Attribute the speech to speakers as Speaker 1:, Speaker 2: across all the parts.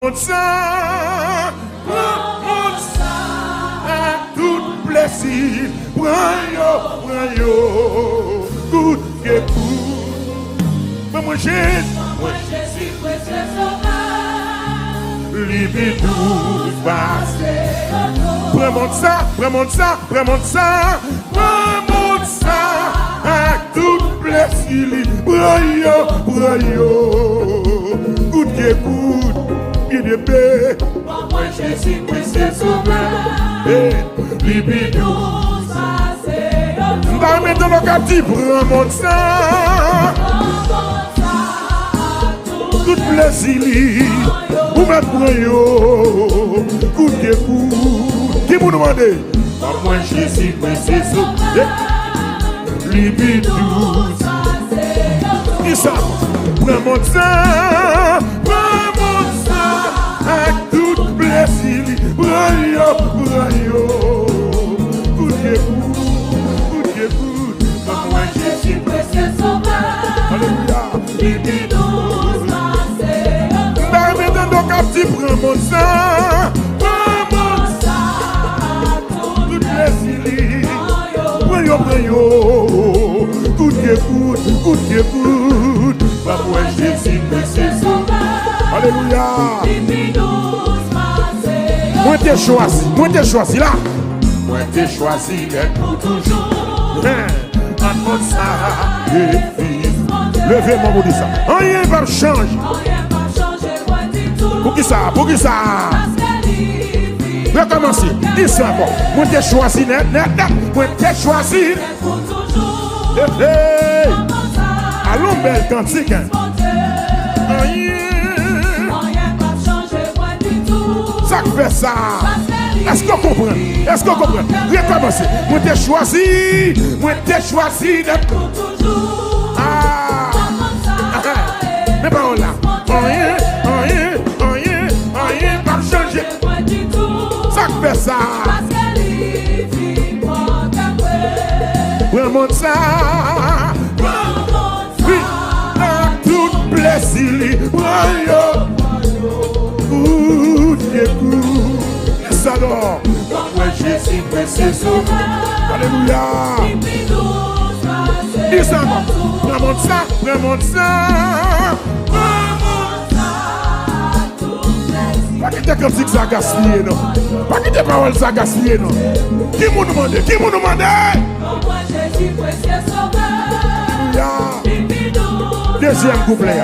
Speaker 1: Mon sang, tout plaisir, prends yo, tout que pour. Moi Jésus, précieux sauveur, libère tout passé. Prends mon sang, prends mon sang, tout plaisir, prends yo, tout que pour. De paix, moi Jésus, précieux sauveur, libidou, nous allons mettre dans le captif, prends mon sang, tout plaisir, vous me prenez, coup de coup, qui vous demande, moi Jésus, précieux sauveur, libidou, qui ça, prends mon sang, tout plaisir, brayo, coup de coup, moi Jésus, précieux sauveur, alléluia, libidou, dans nos captifs, prends mon sang, tout plaisir, brayo, coup de coup, moi Jésus, précieux sauveur, alléluia. Moi t'ai choisi là. Moi t'ai choisi d'être pour toujours. En mode ça, levez moi pour dire ça. Rien va changer. Pour qui ça? Recommencer. Dis ça bon. Moi t'ai choisi net. Moi t'ai choisi pour toujours. Allons belle cantique. Ça fait ça. Est-ce qu'on comprend? Recommencer. Moi t'ai choisi d'être pour toujours. Mais pas là. Rien pas changer. Ça fait ça. Prends ça. Oui, tout plaisir. Ça dort. Moi Jésus, précieux sauveur. Alléluia. Dis ça, prends mon sang. Pas quitter comme si ça gaspillé, non. Pas quitter parole ça gaspillé, non. Qui m'ont demandé?
Speaker 2: Moi Jésus, précieux sauveur.
Speaker 1: Deuxième couplet.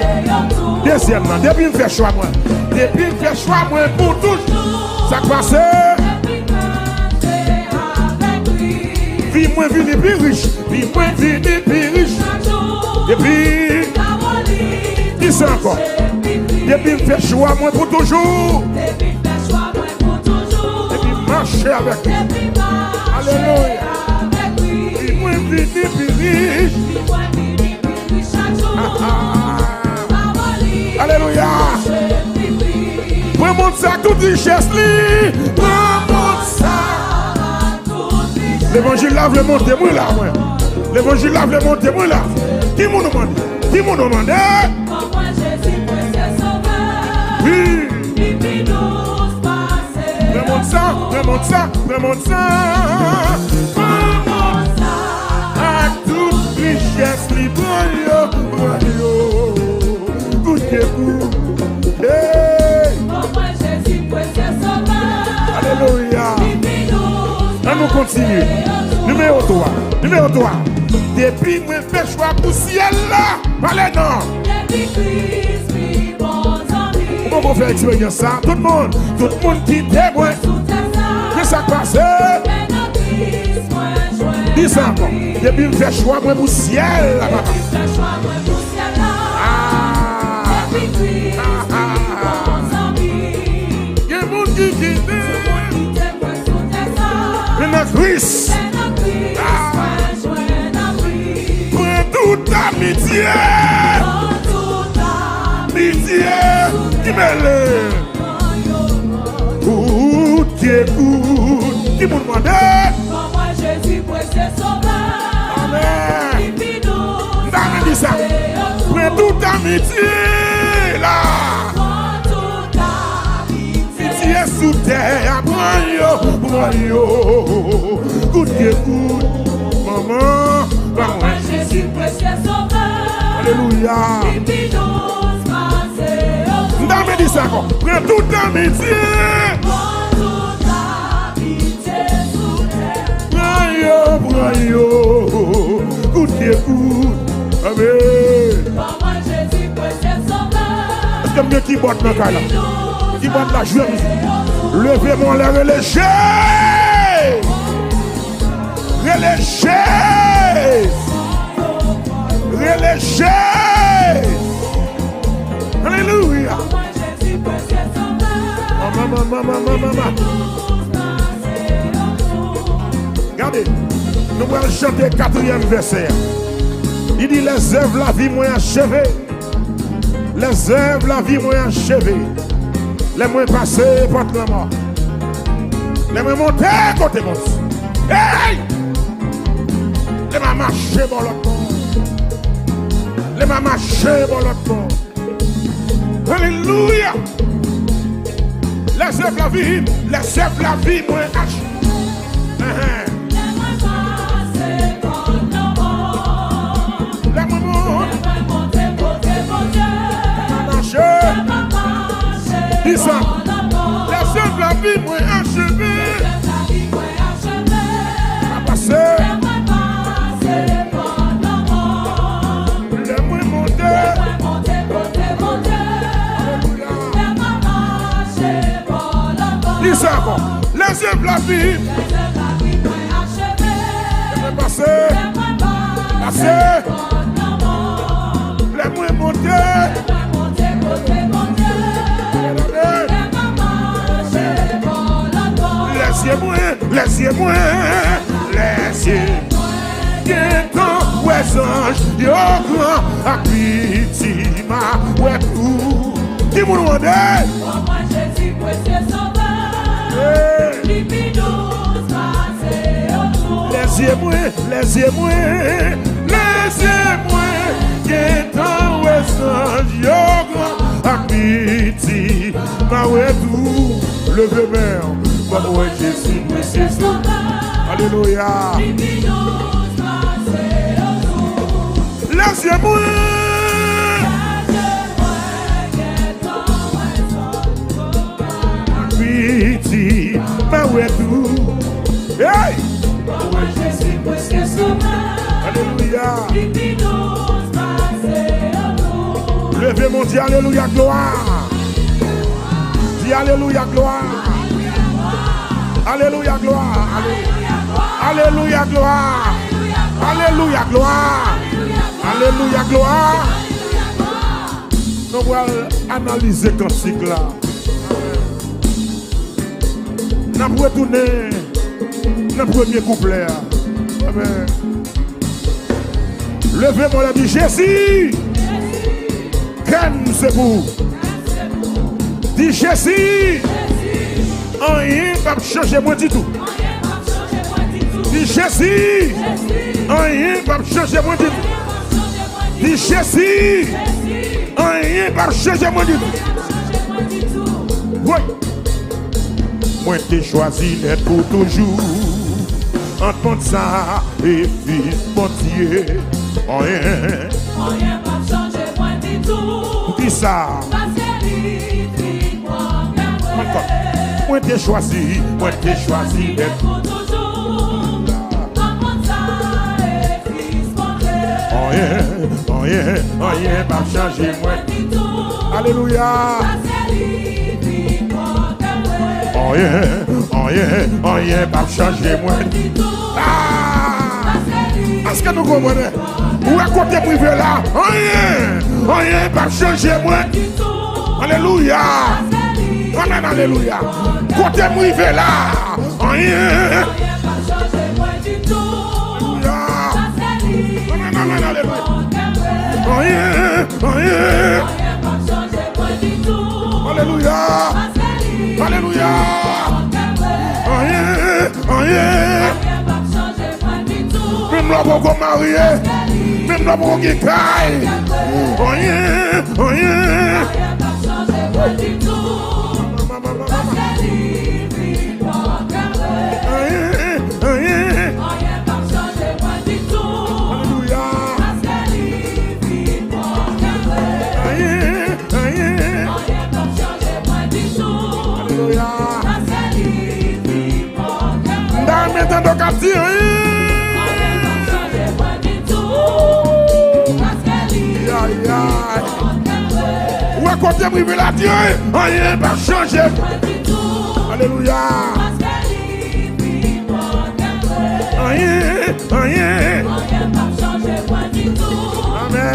Speaker 1: Deuxièmement, depuis me faire choix moi. Pour toujours. Ça passe. Vie moins vie plus riche. Et puis, dis ça encore. Depuis me faire choix moi pour toujours. Et puis marcher avec lui. Alléluia. Vie moins vie plus riche. Alléluia. Prends mon sac toute richesse li. L'évangile lave le monde témoin là moi. L'évangile lave le monde témoin là. Qui m'ont demandé?
Speaker 2: Moi Jésus, précieux sauveur.
Speaker 1: Oui. Prends mon sang. Toute richesse li. Good que vous.
Speaker 2: Moi Jésus, précieux sauveur.
Speaker 1: Alléluia. On nous continue. Numéro 3. Depuis moi fait choix pour ciel là. Allez non.
Speaker 2: Depuis Christ, bons amis.
Speaker 1: On va faire expérience ça. Tout le monde qui témoigne. Qu'est-ce qui passe? Dis ça encore. Depuis me fait choix moi pour ciel là.
Speaker 2: Depuis Christ, bons amis.
Speaker 1: Il y a un monde qui mais dans Christ. Prends toute amitié. Qui mêle. Tout qui écoute. Qui vous demande?
Speaker 2: Moi Jésus, précieux sauveur.
Speaker 1: Amen. Dit ça. Prends toute amitié là. sous terre, prends yo. Good que good, maman,
Speaker 2: Pour moi, Jésus, précieux sauveur.
Speaker 1: alléluia.
Speaker 2: Depuis nous, passer
Speaker 1: Dans mes 10 encore, prends toute amitié.
Speaker 2: Prends toute l'amitié sous terre.
Speaker 1: Prends yo. Good que good, amen.
Speaker 2: Pour moi, Jésus, précieux sauveur.
Speaker 1: Est-ce que mieux qui botte dans le cas là? Qui botte la joie? Levez-moi les relâchés. Relâchez. Relâchez. Alléluia.
Speaker 2: Pour moi, Jésus, précieux sauveur.
Speaker 1: Maman. Regardez, nous allons chanter le 4e verset. Il dit les œuvres la vie moins achevée. Les œuvres la vie moins achevée. Les moins passés portent la mort. Les moins montés côté mon. Hey! Les moins marchés pour l'autre monde. Les moins marchés pour l'autre monde. Alléluia. Les œuvres la vie moins achevée. Dis ça. Les œuvres la vie moins achevée. A passé. Les moins montés. Dis ça encore. Les œuvres la vie. Les moins passé. Les moins montés. Les yeux moins, qui ton ouessage, yo grand, à piti, ma ouais tout. Qui vous demande?
Speaker 2: Pour moi, Jésus, précieux sauveur. Luminous, passez autour.
Speaker 1: Les yeux moins, qui ton ouessage, yo grand, à piti, ma ouais tout. Levez mère. Comme ouais Jésus, c'est ça. Alléluia. Les yeux mouillés. Piti, ma ouais tout. Hey!
Speaker 2: Ouais Jésus, c'est ça.
Speaker 1: Alléluia. Levez mon Dieu, alléluia, gloire. Dis alléluia, gloire. Alléluia, gloire. Alléluia, gloire. Alléluia, gloire. Alléluia, gloire. Nous allons analyser ton cycle là. Nous allons retourner dans le premier couplet. Amen. Levez-moi la vie, Jésus. Qu'est-ce c'est vous? Dis Jésus. Rien ne va changer moi du tout. Dis Jésus. Rien ne va changer moi du tout. Dis Jésus. Rien ne va changer moi du tout. Oui. Moi t'ai choisi d'être pour toujours. Entre ça et fils mon Dieu. Rien.
Speaker 2: Rien va changer moi du tout.
Speaker 1: Dis ça. Moi t'ai choisi d'être
Speaker 2: pour toujours. Entre ça et fils mon Dieu.
Speaker 1: Rien va changer moi
Speaker 2: du tout.
Speaker 1: Alléluia. Rien va changer moi du tout. Est-ce que nous comprenons? Où est côté privé là? Rien va changer moi du tout. Alléluia. Amen, alléluia. Côté privé là. Rien
Speaker 2: va changer moi du tout.
Speaker 1: Amen, alléluia.
Speaker 2: Rien va changer moi du tout.
Speaker 1: Alléluia. Alléluia. Rien
Speaker 2: va changer moi du tout.
Speaker 1: Même là pour qu'on marie, même là pour qu'on caille. Rien
Speaker 2: va changer moi du tout.
Speaker 1: pas qu'à dire aïe aïe. Ou à côté privé la Dieu, rien pas changé. Alléluia. Rien, rien. Amen.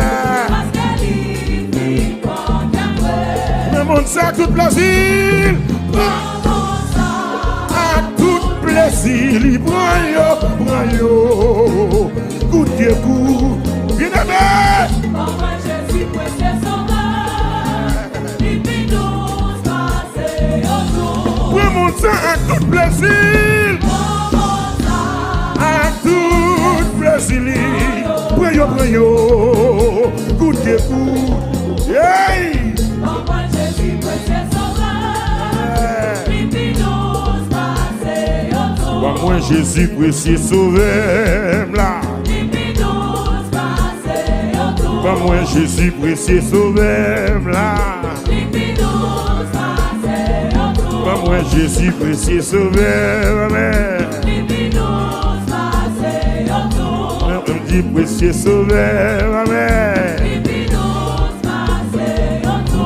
Speaker 1: Le monde ça à tout plaisir. À tout plaisir, il prend yo. Goûtez coup. Bien aimé. Prends ça à tout plaisir. À tout plaisir. Prends yo. Goûtez coup. Hey! Moi Jésus précieux sauveur là. Moi Jésus précieux sauveur là. Moi Jésus précieux sauveur amen. On dit précieux sauveur amen.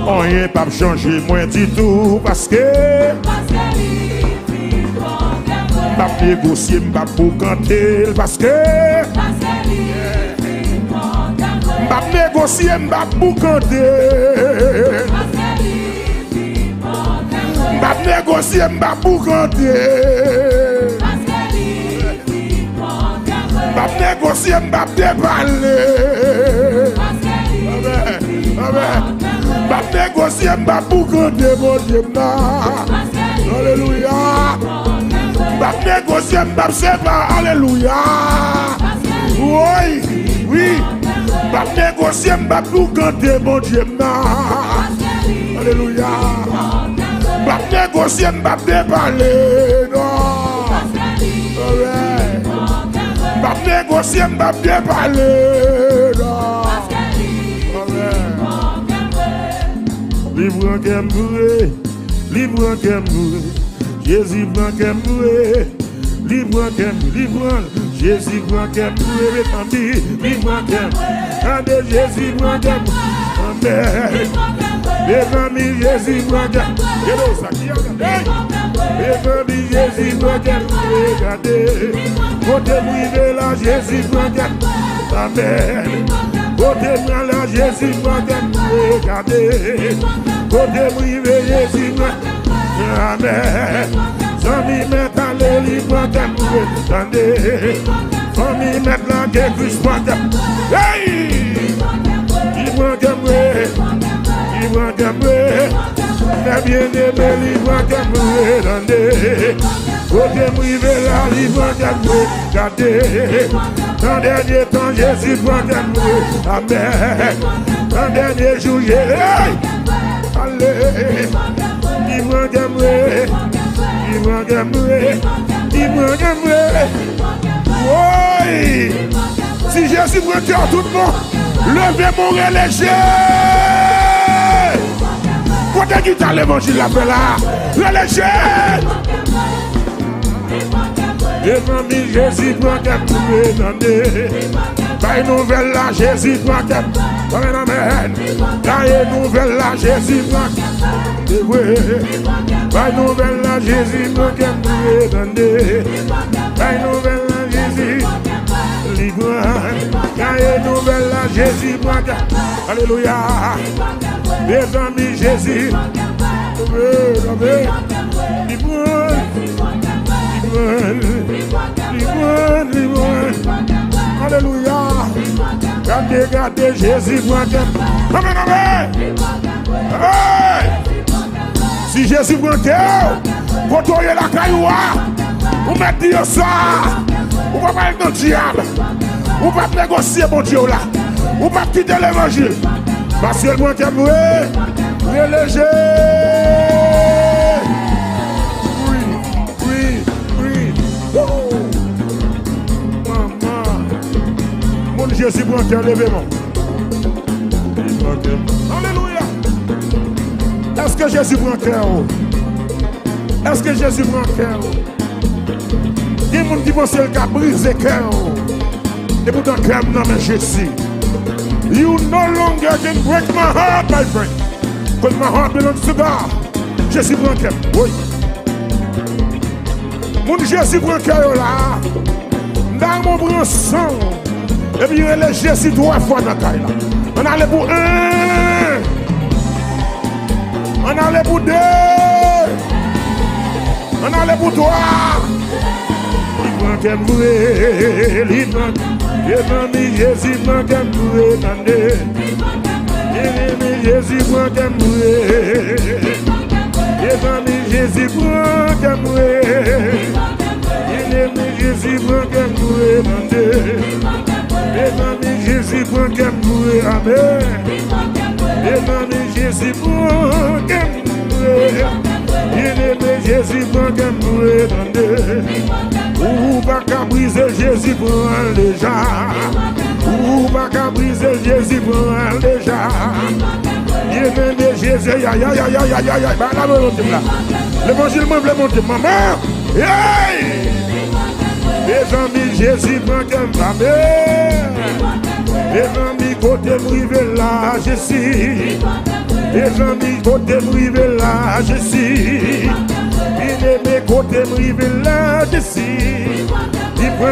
Speaker 1: On n'est pas changé moi du tout parce que m'a négocié, m'a pour canter parce que m'a négocié, m'a pour canter m'a négocié, m'a pour canter m'a négocié, m'a déballer m'a négocié, m'a pour canter mon Dieu alléluia. M'a négocié, m'a séparé, alléluia. Oui, oui. M'a négocié, m'a tout canté, mon Dieu. Alléluia. M'a négocié, m'a déballé, non. M'a négocié, m'a déballé, non. Libre en Kembouré, libre en Kembouré. Jésus prend Kembouré, libre en Kembouré, libre en Jésus prend Kembouré, famille, libre en Kembouré, Jésus prend Kembouré, amen. Les familles, Jésus prend Kembouré, les familles, Jésus prend Kembouré, regardez, côté privé là, Jésus prend Kembouré, amen. Côté prend là, Jésus prend Kembouré, regardez, côté privé, Jésus prend amen. Famille met à l'élite, attendez. Famille met la guerre, plus hey! Il prend Kembouré, il prend Kembouré. Les bien-aimés, il prend Kembouré, attendez. Côté privé là, il prend Kembouré, regardez. Dans dernier temps, Jésus prend Kembouré, amen. Dans dernier jour, Jésus, allez. Il prend Kembouré, il prend Kembouré, il prend Kembouré. Oui! Si Jésus prend cœur tout le monde, levez mon relégé! Côté qui t'a l'évangile là, relégé! Les familles, Jésus prend Kembouré, attendez. Pas une nouvelle là, Jésus prend Kembouré, amen. Pas une nouvelle là, Jésus prend Kembouré. Pas une nouvelle là, Jésus prend Kembouré, attendez. Pas une nouvelle là, Jésus libre. Pas une nouvelle là, Jésus prend Kembouré, alléluia. Les amis, Jésus libre. Alléluia. Regardez Jésus prend Kembouré. Amen, amen. Amen. Si Jésus prend cœur, quand on est la cailloua, vous mettez dire ça. Vous ne pouvez pas être dans le diable. Vous ne pouvez pas négocier mon Dieu là. Vous ne pouvez pas quitter l'évangile. Parce que le prend Kembouré, le léger. Oui. Oh. Maman. Mon Jésus prend cœur, levez-moi. Alléluia. Est-ce que Jésus prend cœur? Est-ce que Jésus prend cœur? Il y a des gens qui pensent qu'il a brisé le cœur. Et pourtant, cœur, non, mais Jésus. You no longer can break my heart, my friend. Because my heart belongs to God. Jésus prend cœur. Oui. Mon Jésus prend cœur là. Dans mon bras sang. Et puis il est Jésus 3 fois dans la caille là. On allait pour 1. On allait pour 2. On allait pour 3. Il prend cœur brûlé. Il prend Jésus prend cœur brûlé. Jésus prend cœur brûlé. Jésus prend cœur brûlé. Jésus prend cœur brûlé. Jésus prend cœur brûlé. Amen. Jésus prend cœur brûlé. Jésus prend cœur brûlé. Ou pas qu'à briser Jésus prend déjà. Ou pas qu'à briser Jésus prend déjà. Bien-aimé Jésus, aïe aïe aïe aïe aïe aïe aïe. L'évangile me veut monter, maman. Les amis, Jésus prend qu'un famille. Les amis, côté privé là, je suis. Les amis, côté privé là, je suis. Bien-aimé, côté privé là, je suis. Libre.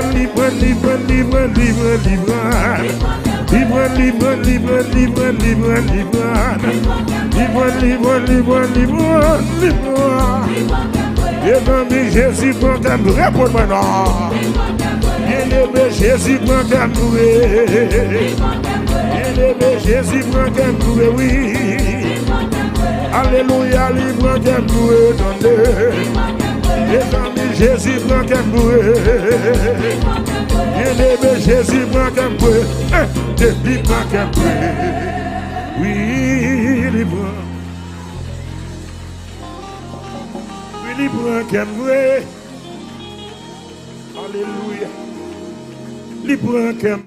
Speaker 1: Bien-aimé Jésus prend un vrai pour moi non. Bien-aimé Jésus prend un vrai. Bien-aimé Jésus prend un vrai, oui. Alléluia, il prend un vrai. Bien-aimé Jésus prend un vrai. Bien-aimé Jésus prend un vrai. Il prend un vrai. Oui, il prend. Libre qu'un vrai. Alléluia. Libre qu'un